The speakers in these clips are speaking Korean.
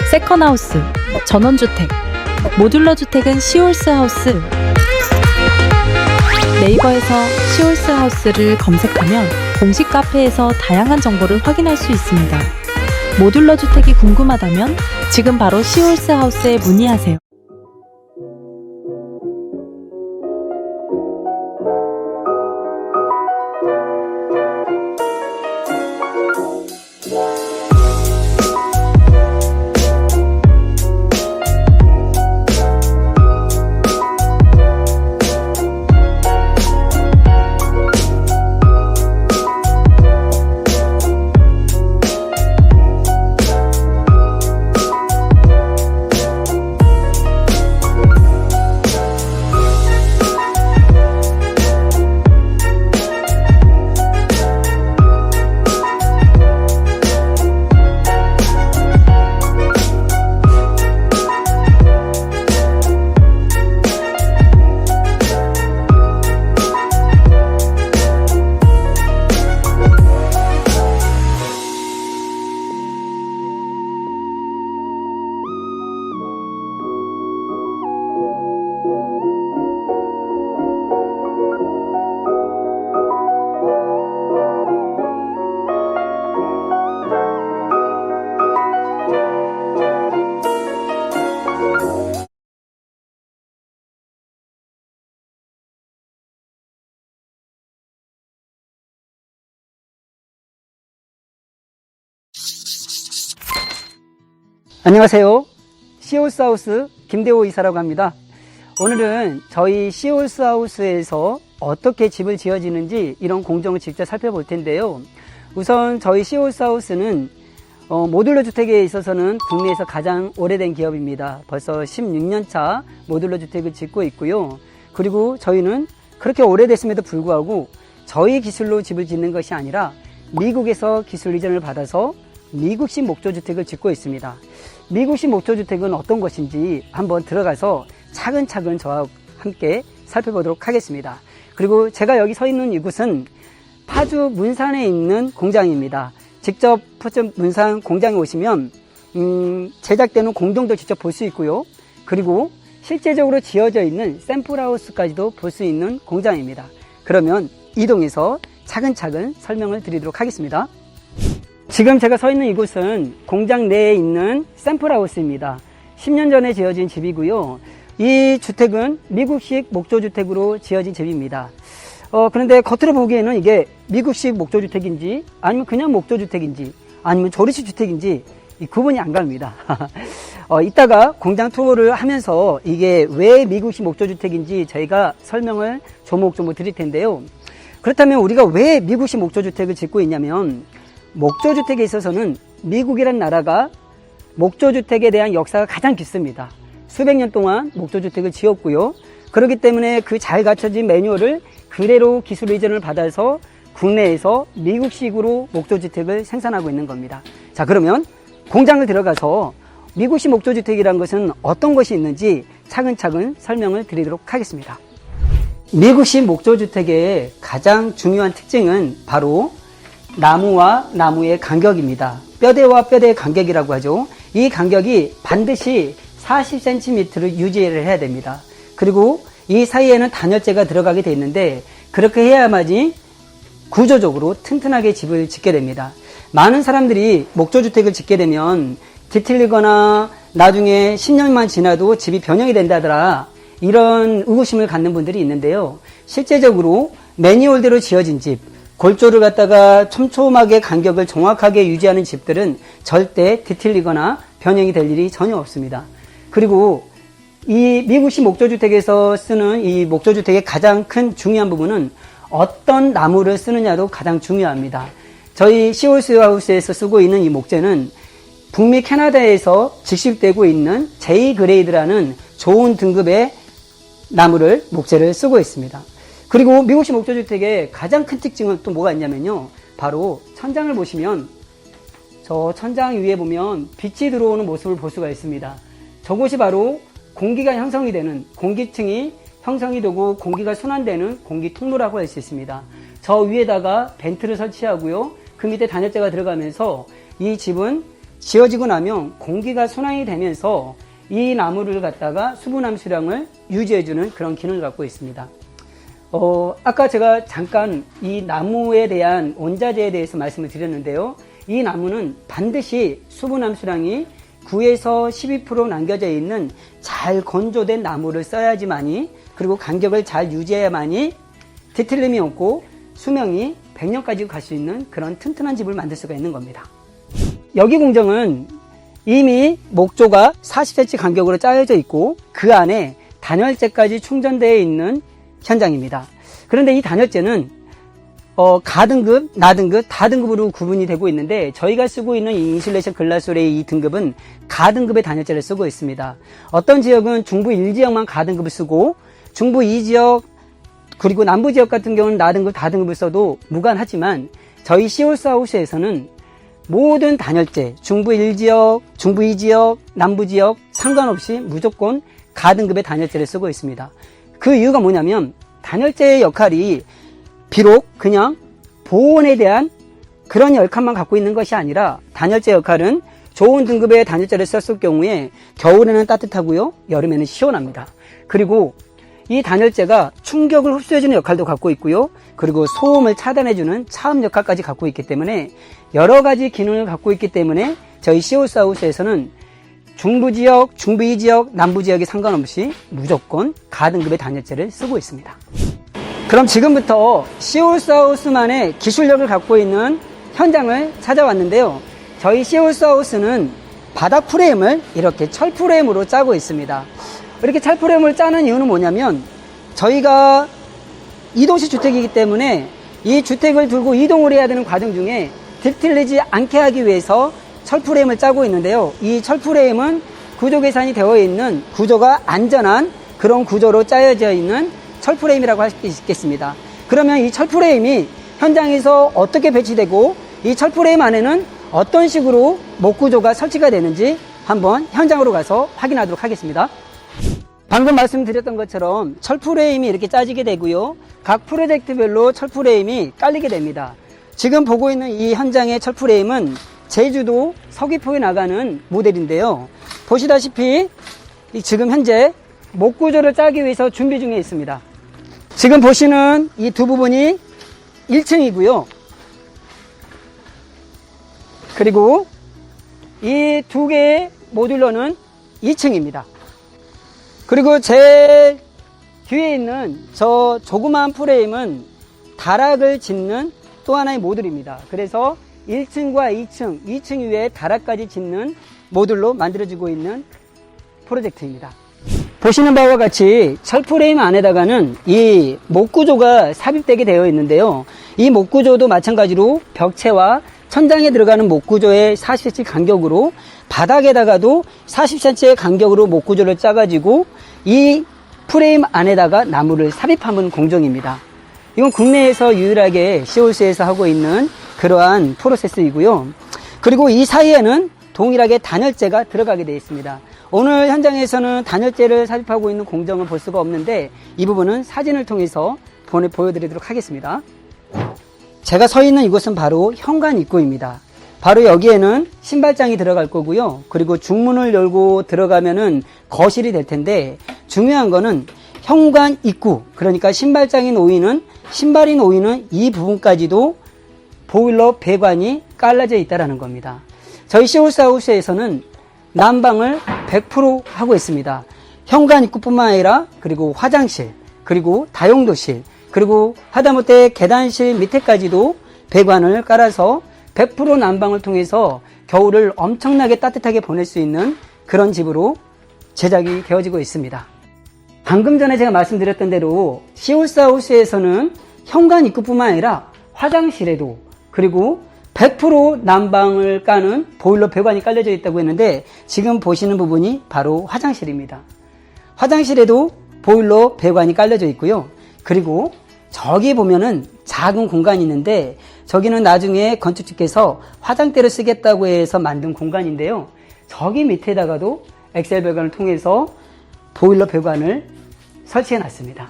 세컨하우스, 전원주택, 모듈러 주택은 시홀스하우스. 네이버에서 시홀스하우스를 검색하면 공식 카페에서 다양한 정보를 확인할 수 있습니다. 모듈러 주택이 궁금하다면 지금 바로 시홀스하우스에 문의하세요. 안녕하세요. 시홀스하우스 김대호 이사라고 합니다. 오늘은 저희 시홀스하우스에서 어떻게 집을 지어지는지 이런 공정을 직접 살펴볼 텐데요. 우선 저희 시홀스하우스는 모듈러 주택에 있어서는 국내에서 가장 오래된 기업입니다. 벌써 16년차 모듈러 주택을 짓고 있고요. 그리고 저희는 그렇게 오래됐음에도 불구하고 저희 기술로 집을 짓는 것이 아니라 미국에서 기술 이전을 받아서 미국식 목조주택을 짓고 있습니다. 미국식 목조주택은 어떤 것인지 한번 들어가서 차근차근 저와 함께 살펴보도록 하겠습니다. 그리고 제가 여기 서 있는 이곳은 파주 문산에 있는 공장입니다. 직접 파주 문산 공장에 오시면 제작되는 공정도 직접 볼 수 있고요. 그리고 실제적으로 지어져 있는 샘플하우스까지도 볼 수 있는 공장입니다. 그러면 이동해서 차근차근 설명을 드리도록 하겠습니다. 지금 제가 서 있는 이곳은 공장 내에 있는 샘플하우스입니다. 10년 전에 지어진 집이고요. 이 주택은 미국식 목조주택으로 지어진 집입니다. 그런데 겉으로 보기에는 이게 미국식 목조주택인지 아니면 그냥 목조주택인지 아니면 조리식 주택인지 구분이 안 갑니다. 이따가 공장 투어를 하면서 이게 왜 미국식 목조주택인지 저희가 설명을 조목조목 드릴 텐데요. 그렇다면 우리가 왜 미국식 목조주택을 짓고 있냐면 목조주택에 있어서는 미국이라는 나라가 목조주택에 대한 역사가 가장 깊습니다. 수백 년 동안 목조주택을 지었고요. 그렇기 때문에 그 잘 갖춰진 매뉴얼을 그대로 기술 이전을 받아서 국내에서 미국식으로 목조주택을 생산하고 있는 겁니다. 자, 그러면 공장을 들어가서 미국식 목조주택이라는 것은 어떤 것이 있는지 차근차근 설명을 드리도록 하겠습니다. 미국식 목조주택의 가장 중요한 특징은 바로 나무와 나무의 간격입니다. 뼈대와 뼈대의 간격이라고 하죠. 이 간격이 반드시 40cm를 유지를 해야 됩니다. 그리고 이 사이에는 단열재가 들어가게 되어 있는데 그렇게 해야만이 구조적으로 튼튼하게 집을 짓게 됩니다. 많은 사람들이 목조주택을 짓게 되면 뒤틀리거나 나중에 10년만 지나도 집이 변형이 된다더라 이런 의구심을 갖는 분들이 있는데요. 실제적으로 매뉴얼대로 지어진 집, 골조를 갖다가 촘촘하게 간격을 정확하게 유지하는 집들은 절대 뒤틀리거나 변형이 될 일이 전혀 없습니다. 그리고 이 미국식 목조주택에서 쓰는 이 목조주택의 가장 큰 중요한 부분은 어떤 나무를 쓰느냐도 가장 중요합니다. 저희 시홀스하우스에서 쓰고 있는 이 목재는 북미 캐나다에서 직수입되고 있는 J그레이드라는 좋은 등급의 나무를, 목재를 쓰고 있습니다. 그리고 미국식 목조주택의 가장 큰 특징은 또 뭐가 있냐면요. 바로 천장을 보시면 저 천장 위에 보면 빛이 들어오는 모습을 볼 수가 있습니다. 저곳이 바로 공기가 형성이 되는, 공기층이 형성이 되고 공기가 순환되는 공기 통로라고 할 수 있습니다. 저 위에다가 벤트를 설치하고요. 그 밑에 단열재가 들어가면서 이 집은 지어지고 나면 공기가 순환이 되면서 이 나무를 갖다가 수분 함수량을 유지해주는 그런 기능을 갖고 있습니다. 아까 제가 잠깐 이 나무에 대한 원자재에 대해서 말씀을 드렸는데요. 이 나무는 반드시 수분 함수량이 9에서 12% 남겨져 있는 잘 건조된 나무를 써야지만이, 그리고 간격을 잘 유지해야만이 뒤틀림이 없고 수명이 100년까지 갈 수 있는 그런 튼튼한 집을 만들 수가 있는 겁니다. 여기 공정은 이미 목조가 40cm 간격으로 짜여져 있고 그 안에 단열재까지 충전되어 있는 현장입니다. 그런데 이 단열재는 가등급, 나등급, 다등급으로 구분이 되고 있는데 저희가 쓰고 있는 이 인슐레이션 글라솔의 이 등급은 가등급의 단열재를 쓰고 있습니다. 어떤 지역은 중부 1지역만 가등급을 쓰고 중부 2지역 그리고 남부 지역 같은 경우는 나등급, 다등급을 써도 무관하지만 저희 시홀스하우스에서는 모든 단열재, 중부 1지역, 중부 2지역, 남부 지역 상관없이 무조건 가등급의 단열재를 쓰고 있습니다. 그 이유가 뭐냐면 단열재의 역할이 비록 그냥 보온에 대한 그런 역할만 갖고 있는 것이 아니라 단열재 역할은 좋은 등급의 단열재를 썼을 경우에 겨울에는 따뜻하고요, 여름에는 시원합니다. 그리고 이 단열재가 충격을 흡수해주는 역할도 갖고 있고요, 그리고 소음을 차단해주는 차음 역할까지 갖고 있기 때문에 여러 가지 기능을 갖고 있기 때문에 저희 시홀스하우스에서는 중부 지역, 중부 2지역, 남부 지역에 상관없이 무조건 가등급의 단열재를 쓰고 있습니다. 그럼 지금부터 시홀스하우스만의 기술력을 갖고 있는 현장을 찾아왔는데요. 저희 시홀스하우스는 바닥 프레임을 이렇게 철 프레임으로 짜고 있습니다. 이렇게 철 프레임을 짜는 이유는 뭐냐면 저희가 이동식 주택이기 때문에 이 주택을 들고 이동을 해야 되는 과정 중에 뒤틀리지 않게 하기 위해서 철 프레임을 짜고 있는데요. 이 철 프레임은 구조 계산이 되어 있는, 구조가 안전한 그런 구조로 짜여져 있는 철 프레임이라고 할 수 있겠습니다. 그러면 이 철 프레임이 현장에서 어떻게 배치되고 이 철 프레임 안에는 어떤 식으로 목 구조가 설치가 되는지 한번 현장으로 가서 확인하도록 하겠습니다. 방금 말씀드렸던 것처럼 철 프레임이 이렇게 짜지게 되고요. 각 프로젝트별로 철 프레임이 깔리게 됩니다. 지금 보고 있는 이 현장의 철 프레임은 제주도 서귀포에 나가는 모델인데요. 보시다시피 지금 현재 목 구조를 짜기 위해서 준비 중에 있습니다. 지금 보시는 이 두 부분이 1층이고요. 그리고 이 두 개의 모듈러는 2층입니다. 그리고 제 뒤에 있는 저 조그마한 프레임은 다락을 짓는 또 하나의 모듈입니다. 그래서 1층과 2층 위에 다락까지 짓는 모듈로 만들어지고 있는 프로젝트입니다. 보시는 바와 같이 철 프레임 안에다가는 이 목 구조가 삽입되게 되어 있는데요. 이 목 구조도 마찬가지로 벽체와 천장에 들어가는 목 구조의 40cm 간격으로 바닥에다가도 40cm의 간격으로 목 구조를 짜가지고 이 프레임 안에다가 나무를 삽입하는 공정입니다. 이건 국내에서 유일하게 시홀스에서 하고 있는 그러한 프로세스이고요. 그리고 이 사이에는 동일하게 단열재가 들어가게 되어 있습니다. 오늘 현장에서는 단열재를 삽입하고 있는 공정은 볼 수가 없는데 이 부분은 사진을 통해서 보여드리도록 하겠습니다. 제가 서 있는 이곳은 바로 현관 입구입니다. 바로 여기에는 신발장이 들어갈 거고요. 그리고 중문을 열고 들어가면은 거실이 될 텐데 중요한 거는 현관 입구, 그러니까 신발장이 놓이는, 신발이 놓이는 이 부분까지도 보일러 배관이 깔라져 있다는 겁니다. 저희 시홀스하우스에서는 난방을 100% 하고 있습니다. 현관 입구뿐만 아니라 그리고 화장실, 그리고 다용도실, 그리고 하다못해 계단실 밑에까지도 배관을 깔아서 100% 난방을 통해서 겨울을 엄청나게 따뜻하게 보낼 수 있는 그런 집으로 제작이 되어지고 있습니다. 방금 전에 제가 말씀드렸던 대로 시홀스하우스에서는 현관 입구뿐만 아니라 화장실에도, 그리고 100% 난방을 까는 보일러 배관이 깔려져 있다고 했는데 지금 보시는 부분이 바로 화장실입니다. 화장실에도 보일러 배관이 깔려져 있고요. 그리고 저기 보면은 작은 공간이 있는데 저기는 나중에 건축주께서 화장대를 쓰겠다고 해서 만든 공간인데요. 저기 밑에다가도 엑셀 배관을 통해서 보일러 배관을 설치해 놨습니다.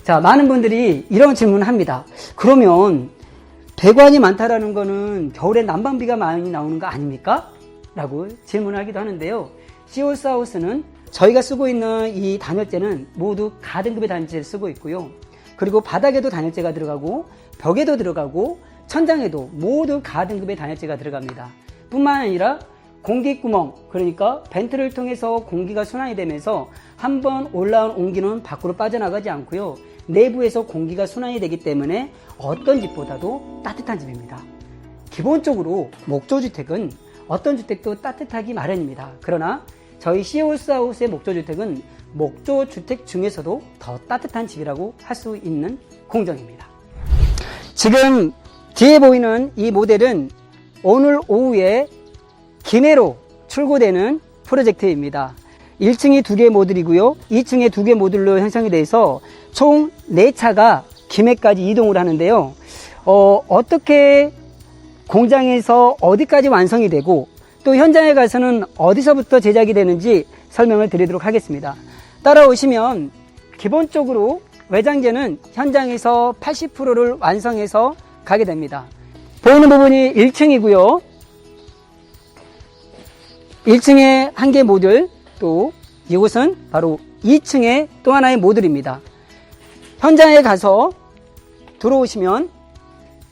자, 많은 분들이 이런 질문을 합니다. 그러면 배관이 많다라는 거는 겨울에 난방비가 많이 나오는 거 아닙니까? 라고 질문을 하기도 하는데요. 시올스하우스는 저희가 쓰고 있는 이 단열재는 모두 가등급의 단열재를 쓰고 있고요. 그리고 바닥에도 단열재가 들어가고 벽에도 들어가고 천장에도 모두 가등급의 단열재가 들어갑니다. 뿐만 아니라 공기구멍, 그러니까 벤트를 통해서 공기가 순환이 되면서 한번 올라온 온기는 밖으로 빠져나가지 않고요. 내부에서 공기가 순환이 되기 때문에 어떤 집보다도 따뜻한 집입니다. 기본적으로 목조주택은 어떤 주택도 따뜻하기 마련입니다. 그러나 저희 시올스하우스의 목조주택은 목조주택 중에서도 더 따뜻한 집이라고 할 수 있는 공정입니다. 지금 뒤에 보이는 이 모델은 오늘 오후에 김해로 출고되는 프로젝트입니다. 1층이 2개 모듈이고요. 2층에 2개 모듈로 형성이 돼서 총 4차가 김해까지 이동을 하는데요. 어떻게 공장에서 어디까지 완성이 되고 또 현장에 가서는 어디서부터 제작이 되는지 설명을 드리도록 하겠습니다. 따라오시면 기본적으로 외장재는 현장에서 80%를 완성해서 가게 됩니다. 보이는 부분이 1층이고요. 1층에 1개 모듈, 또 이곳은 바로 2층의 또 하나의 모듈입니다. 현장에 가서 들어오시면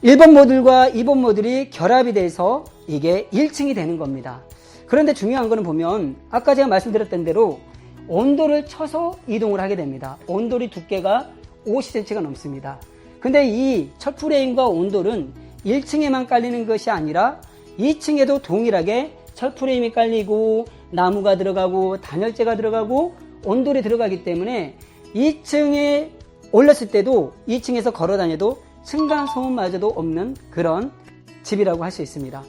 1번 모듈과 2번 모듈이 결합이 돼서 이게 1층이 되는 겁니다. 그런데 중요한 거는 보면 아까 제가 말씀드렸던 대로 온도를 쳐서 이동을 하게 됩니다. 온돌이 두께가 50cm가 넘습니다. 근데 이 첫 프레임과 온돌은 1층에만 깔리는 것이 아니라 2층에도 동일하게 철 프레임이 깔리고 나무가 들어가고 단열재가 들어가고 온돌이 들어가기 때문에 2층에 올랐을 때도 2층에서 걸어 다녀도 층간소음마저도 없는 그런 집이라고 할 수 있습니다.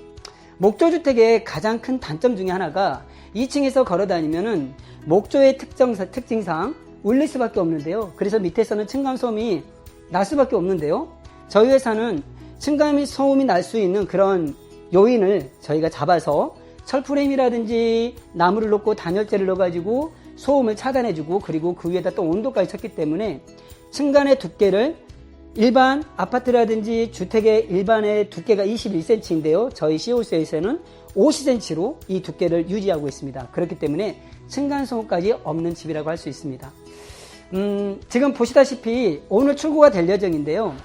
목조주택의 가장 큰 단점 중에 하나가 2층에서 걸어 다니면은 목조의 특징상 울릴 수밖에 없는데요. 그래서 밑에서는 층간소음이 날 수밖에 없는데요. 저희 회사는 층간소음이 날 수 있는 그런 요인을 저희가 잡아서 철프레임이라든지 나무를 넣고 단열재를 넣어가지고 소음을 차단해주고 그리고 그 위에다 또 온도까지 쳤기 때문에 층간의 두께를 일반 아파트라든지 주택의 일반의 두께가 21cm인데요. 저희 시올스에서는 50cm로 이 두께를 유지하고 있습니다. 그렇기 때문에 층간소음까지 없는 집이라고 할 수 있습니다. 지금 보시다시피 오늘 출고가 될 예정인데요.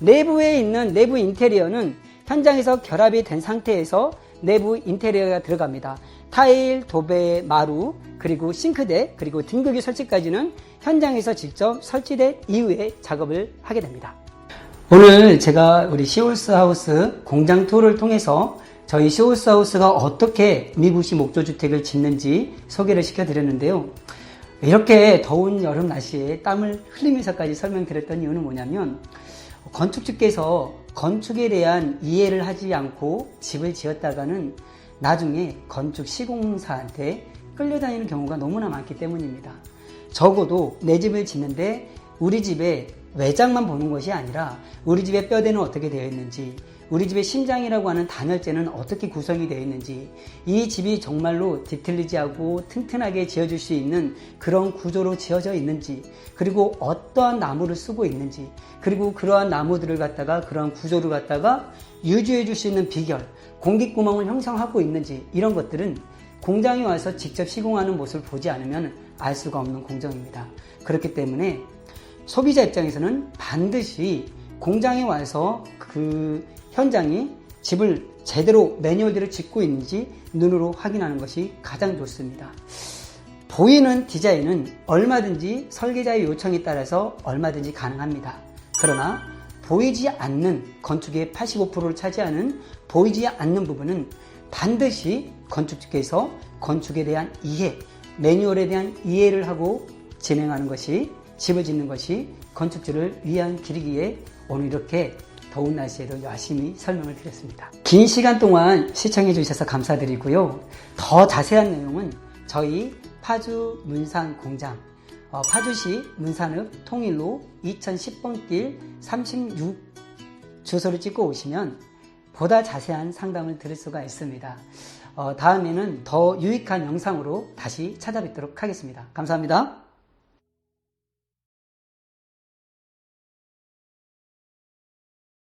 내부에 있는 내부 인테리어는 현장에서 결합이 된 상태에서 내부 인테리어가 들어갑니다. 타일, 도배, 마루, 그리고 싱크대, 그리고 등극이 설치까지는 현장에서 직접 설치된 이후에 작업을 하게 됩니다. 오늘 제가 우리 시올스하우스 공장 투어를 통해서 저희 시올스하우스가 어떻게 미부시 목조주택을 짓는지 소개를 시켜드렸는데요. 이렇게 더운 여름 날씨에 땀을 흘리면서까지 설명드렸던 이유는 뭐냐면 건축주께서 건축에 대한 이해를 하지 않고 집을 지었다가는 나중에 건축 시공사한테 끌려다니는 경우가 너무나 많기 때문입니다. 적어도 내 집을 짓는데 우리 집의 외장만 보는 것이 아니라 우리 집의 뼈대는 어떻게 되어 있는지, 우리 집의 심장이라고 하는 단열재는 어떻게 구성이 되어 있는지, 이 집이 정말로 디테일리지하고 튼튼하게 지어줄 수 있는 그런 구조로 지어져 있는지, 그리고 어떠한 나무를 쓰고 있는지, 그리고 그러한 나무들을 갖다가 그러한 구조를 갖다가 유지해 줄 수 있는 비결, 공기구멍을 형성하고 있는지, 이런 것들은 공장에 와서 직접 시공하는 모습을 보지 않으면 알 수가 없는 공정입니다. 그렇기 때문에 소비자 입장에서는 반드시 공장에 와서 그 현장이 집을 제대로 매뉴얼대로 짓고 있는지 눈으로 확인하는 것이 가장 좋습니다. 보이는 디자인은 얼마든지 설계자의 요청에 따라서 얼마든지 가능합니다. 그러나 보이지 않는 건축의 85%를 차지하는 보이지 않는 부분은 반드시 건축주께서 건축에 대한 이해, 매뉴얼에 대한 이해를 하고 진행하는 것이, 집을 짓는 것이 건축주를 위한 길이기에 오늘 이렇게 더운 날씨에도 열심히 설명을 드렸습니다. 긴 시간 동안 시청해 주셔서 감사드리고요. 더 자세한 내용은 저희 파주 문산 공장, 파주시 문산읍 통일로 2010번 길 36 주소를 찍고 오시면 보다 자세한 상담을 들을 수가 있습니다. 다음에는 더 유익한 영상으로 다시 찾아뵙도록 하겠습니다. 감사합니다.